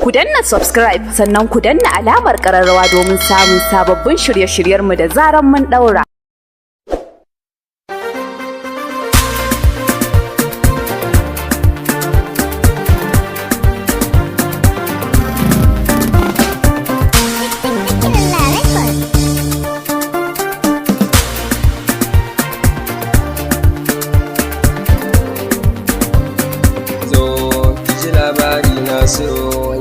Ku danna subscribe sannan ku danna alamar ƙararrawa domin samun sababbin shirye-shiryenmu da zaran mun ɗaura. Labari na so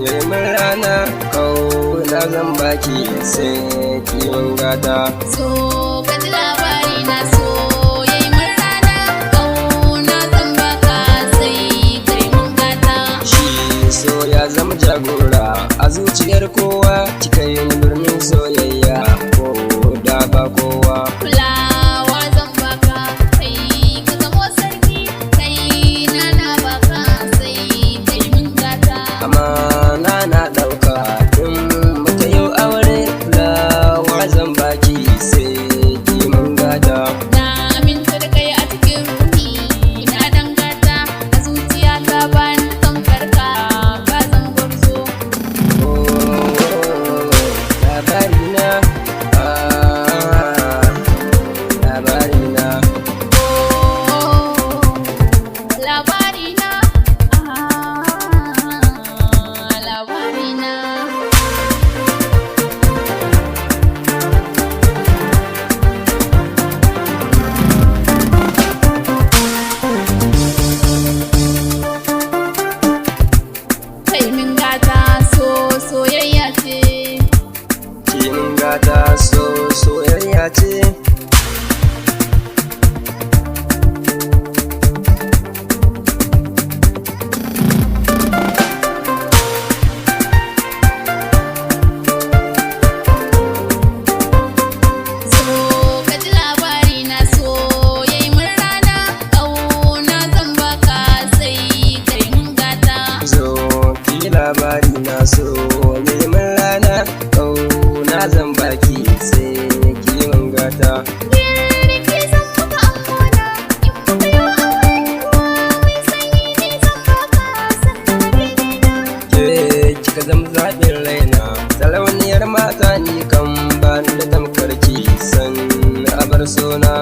yayi min rana kauna zan baki sai kiwon gata. So kaji labari na so yayi min rana kauna zan baka sai kai mun gata. Shi so ya zama jagora a zuciyar kowa, kika yi birnin soyayya ko da ba kowa. Kulawa zan baka sai ka zamo sarki, kai na baka sai kai mun gata. Amana na ɗauka in muka yi aure, kulawa zan baki sai ki mun gata. Na aminta da kai a cikin ruhi na dangata, a zuciya ta bani tamkar ka zama gwarzo. Labarina, labarina. Labarina, labarina. Kai min gata so soyayya ce. Ki mun gata so soyayya ce. So kaji labari na so yayi min rana kauna zan baka sai kai mun gata. Zo ki labari na so yayi min rana kauna zan baki sai ki mun gata. Girki zan maka amana in muka yi aure mai sanyi ne zan baka sannan daidai. Ke kika zama zaɓin raina, sarauniyar mata ni kan bani da tamkar ki san abar sona.